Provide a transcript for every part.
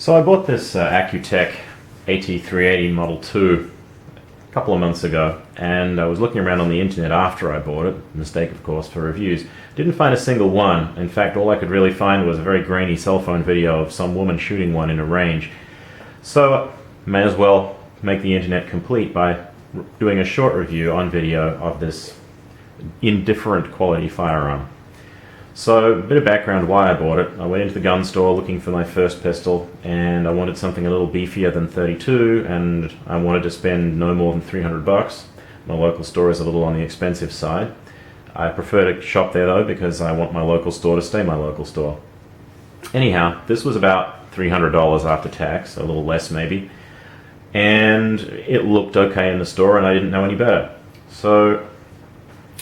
So I bought this Accu-tek AT-380 Model 2 a couple of months ago, and I was looking around on the internet after I bought it, mistake of course, for reviews. Didn't find a single one. In fact, all I could really find was a very grainy cell phone video of some woman shooting one in a range. So may as well make the internet complete by doing a short review on video of this indifferent quality firearm. So, a bit of background why I bought it. I went into the gun store looking for my first pistol, and I wanted something a little beefier than 32, and I wanted to spend no more than $300. My local store is a little on the expensive side. I prefer to shop there though because I want my local store to stay my local store. Anyhow, this was about $300 after tax, a little less maybe, and it looked okay in the store and I didn't know any better. So,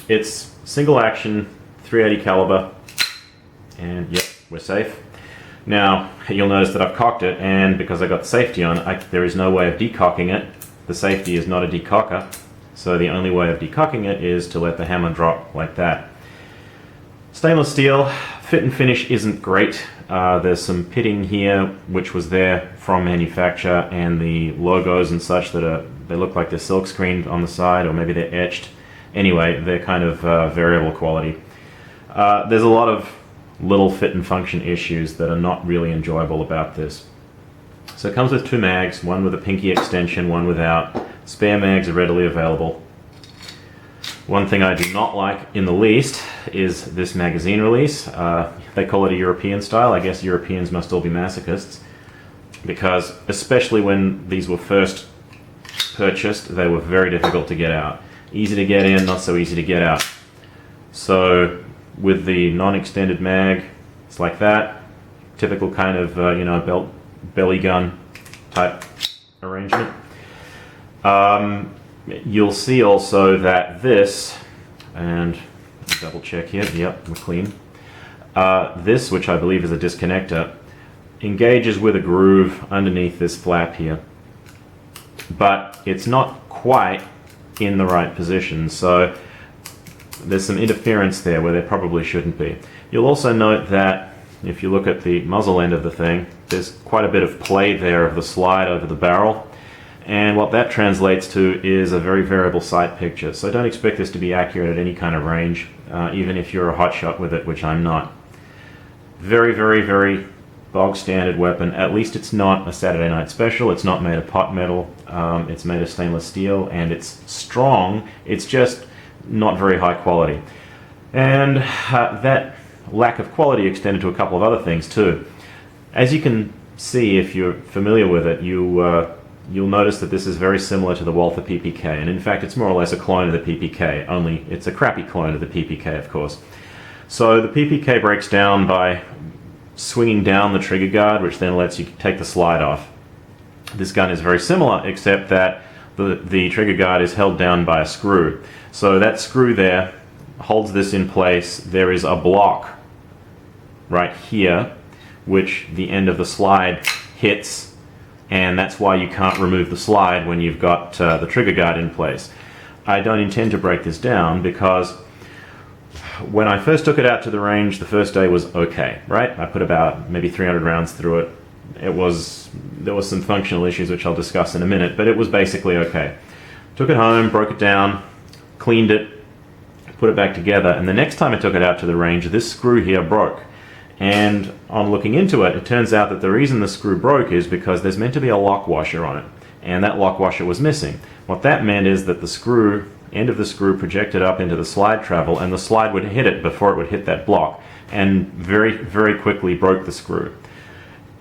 it's single action, 380 caliber, and yep, we're safe. Now, you'll notice that I've cocked it, and because I got the safety on, there is no way of decocking it. The safety is not a decocker, so the only way of decocking it is to let the hammer drop like that. Stainless steel, fit and finish isn't great. There's some pitting here, which was there from manufacture, and the logos and such they look like they're silk screened on the side, or maybe they're etched. Anyway, they're kind of variable quality. There's a lot of little fit and function issues that are not really enjoyable about this. So it comes with two mags, one with a pinky extension, one without. Spare mags are readily available. One thing I do not like in the least is this magazine release. They call it a European style. I guess Europeans must all be masochists, because especially when these were first purchased, they were very difficult to get out. Easy to get in, not so easy to get out. So with the non-extended mag, it's like that. Typical kind of, belly gun type arrangement. You'll see also that this, and double check here, yep, we're clean. This, which I believe is a disconnector, engages with a groove underneath this flap here. But it's not quite in the right position, so there's some interference there where there probably shouldn't be. You'll also note that if you look at the muzzle end of the thing, there's quite a bit of play there of the slide over the barrel, and what that translates to is a very variable sight picture. So don't expect this to be accurate at any kind of range, even if you're a hotshot with it, which I'm not. Very, very, very bog standard weapon. At least it's not a Saturday Night Special. It's not made of pot metal. It's made of stainless steel, and it's strong. It's just not very high quality. And that lack of quality extended to a couple of other things too. As you can see, if you're familiar with it, you'll notice that this is very similar to the Walther PPK, and in fact it's more or less a clone of the PPK, only it's a crappy clone of the PPK, of course. So the PPK breaks down by swinging down the trigger guard, which then lets you take the slide off. This gun is very similar, except that the trigger guard is held down by a screw. So that screw there holds this in place. There is a block right here, which the end of the slide hits, and that's why you can't remove the slide when you've got the trigger guard in place. I don't intend to break this down because when I first took it out to the range, the first day was okay, right? I put about maybe 300 rounds through it. There was some functional issues which I'll discuss in a minute, but it was basically okay. Took it home, broke it down, cleaned it, put it back together, and the next time I took it out to the range, this screw here broke. And on looking into it, it turns out that the reason the screw broke is because there's meant to be a lock washer on it, and that lock washer was missing. What that meant is that the end of the screw projected up into the slide travel, and the slide would hit it before it would hit that block, and very, very quickly broke the screw.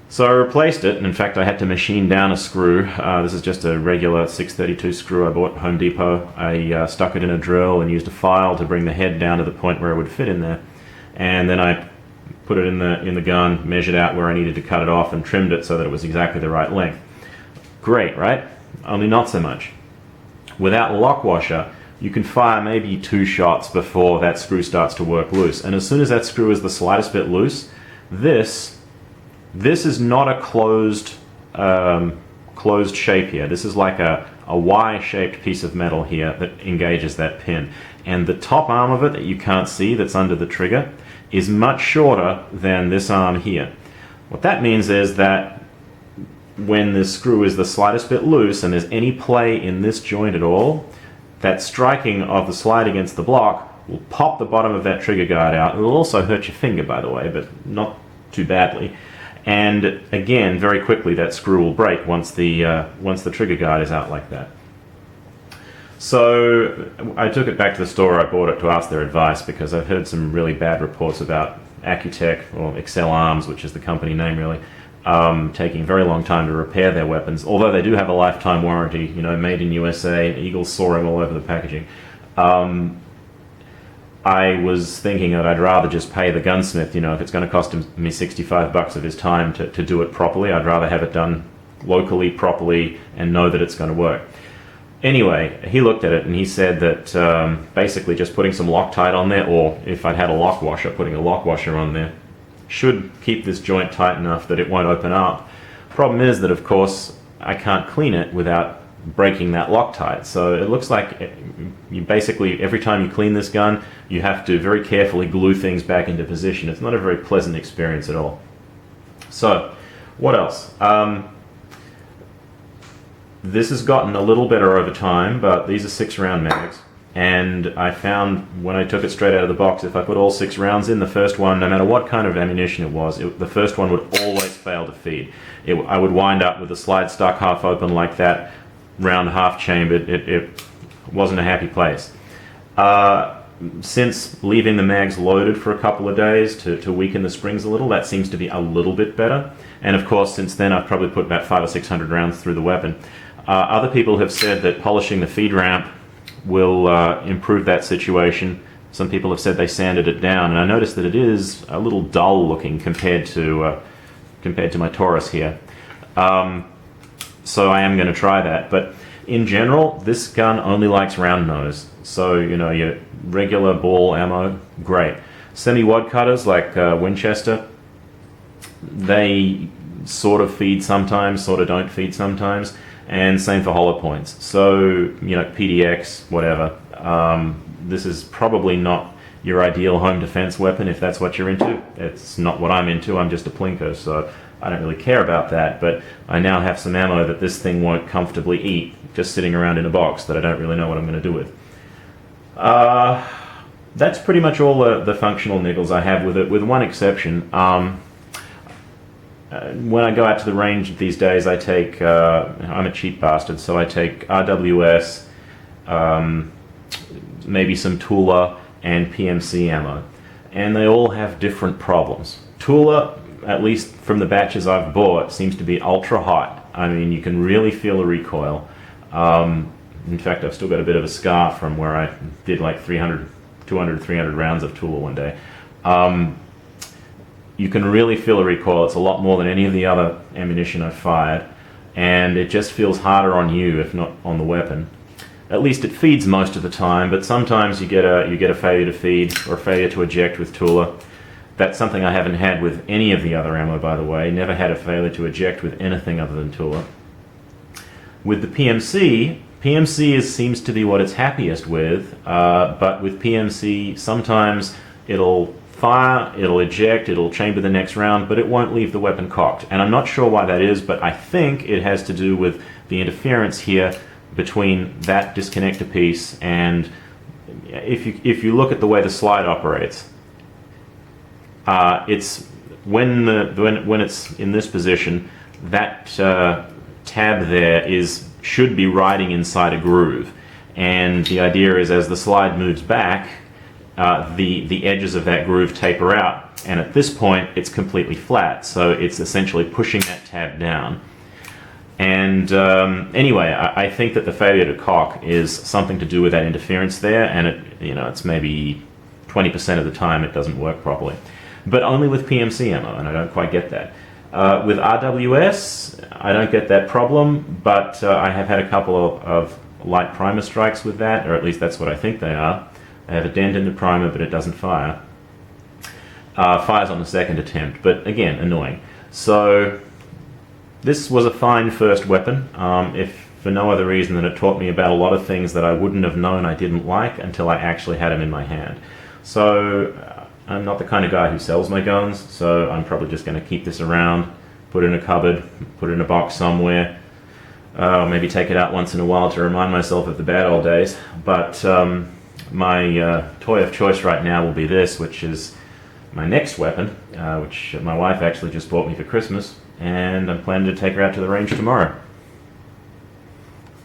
So I replaced it, and in fact I had to machine down a screw. This is just a regular 632 screw I bought at Home Depot. I stuck it in a drill and used a file to bring the head down to the point where it would fit in there. And then I put it in the gun, measured out where I needed to cut it off, and trimmed it so that it was exactly the right length. Great, right? Only not so much. Without a lock washer, you can fire maybe 2 shots before that screw starts to work loose. And as soon as that screw is the slightest bit loose, this is not a closed shape here. This is like a Y-shaped piece of metal here that engages that pin. And the top arm of it that you can't see that's under the trigger is much shorter than this arm here. What that means is that when the screw is the slightest bit loose and there's any play in this joint at all, that striking of the slide against the block will pop the bottom of that trigger guard out. It will also hurt your finger, by the way, but not too badly. And again, very quickly, that screw will break once the trigger guard is out like that. So I took it back to the store. I bought it to ask their advice because I've heard some really bad reports about Accu-tek, or Excel Arms, which is the company name really, taking a very long time to repair their weapons, although they do have a lifetime warranty, you know, made in USA, eagles soaring all over the packaging. I was thinking that I'd rather just pay the gunsmith, you know, if it's going to cost me $65 of his time to do it properly, I'd rather have it done locally, properly, and know that it's going to work. Anyway, he looked at it and he said that basically just putting some Loctite on there, or if I'd had a lock washer, putting a lock washer on there, should keep this joint tight enough that it won't open up. Problem is that, of course, I can't clean it without breaking that Loctite. So it looks like you basically, every time you clean this gun, you have to very carefully glue things back into position. It's not a very pleasant experience at all. So, what else? This has gotten a little better over time, but these are 6-round mags. And I found when I took it straight out of the box, if I put all 6 rounds in, the first one, no matter what kind of ammunition it was, the first one would always fail to feed. I would wind up with the slide stuck half open like that, round half chambered. It wasn't a happy place. Since leaving the mags loaded for a couple of days to weaken the springs a little, that seems to be a little bit better. And of course, since then, I've probably put about 500 or 600 rounds through the weapon. Other people have said that polishing the feed ramp will improve that situation. Some people have said they sanded it down, and I noticed that it is a little dull looking compared to my Taurus here. So I am going to try that. But in general, this gun only likes round nose. So, you know, your regular ball ammo, great. Semi-wad cutters like Winchester, they sort of feed sometimes, sort of don't feed sometimes. And same for hollow points. So, you know, PDX, whatever. This is probably not your ideal home defense weapon if that's what you're into. It's not what I'm into. I'm just a plinker, so I don't really care about that. But I now have some ammo that this thing won't comfortably eat, just sitting around in a box that I don't really know what I'm going to do with. That's pretty much all the functional niggles I have with it, with one exception. When I go out to the range these days, I take, I'm a cheap bastard, so I take RWS, maybe some Tula, and PMC ammo. And they all have different problems. Tula, at least from the batches I've bought, seems to be ultra hot. I mean, you can really feel the recoil. In fact, I've still got a bit of a scar from where I did like 200, 300 rounds of Tula one day. You can really feel the recoil. It's a lot more than any of the other ammunition I've fired, and it just feels harder on you, if not on the weapon. At least it feeds most of the time, but sometimes you get a failure to feed or a failure to eject with Tula. That's something I haven't had with any of the other ammo, by the way. Never had a failure to eject with anything other than Tula. With the PMC seems to be what it's happiest with, but with PMC, sometimes it'll fire, it'll eject, it'll chamber the next round, but it won't leave the weapon cocked. And I'm not sure why that is, but I think it has to do with the interference here between that disconnector piece and if you look at the way the slide operates, it's when it's in this position, that tab there should be riding inside a groove, and the idea is as the slide moves back, the edges of that groove taper out, and at this point it's completely flat, so it's essentially pushing that tab down. And anyway, I think that the failure to cock is something to do with that interference there, and it's maybe 20% of the time it doesn't work properly. But only with PMC ammo, and I don't quite get that. With RWS, I don't get that problem, but I have had a couple of light primer strikes with that, or at least that's what I think they are. I have a dent in the primer, but it doesn't fire. Fires on the second attempt, but again, annoying. So this was a fine first weapon, if for no other reason than it taught me about a lot of things that I wouldn't have known I didn't like until I actually had them in my hand. So I'm not the kind of guy who sells my guns, so I'm probably just going to keep this around, put it in a cupboard, put it in a box somewhere. Maybe take it out once in a while to remind myself of the bad old days. But my toy of choice right now will be this, which is my next weapon, which my wife actually just bought me for Christmas, and I'm planning to take her out to the range tomorrow.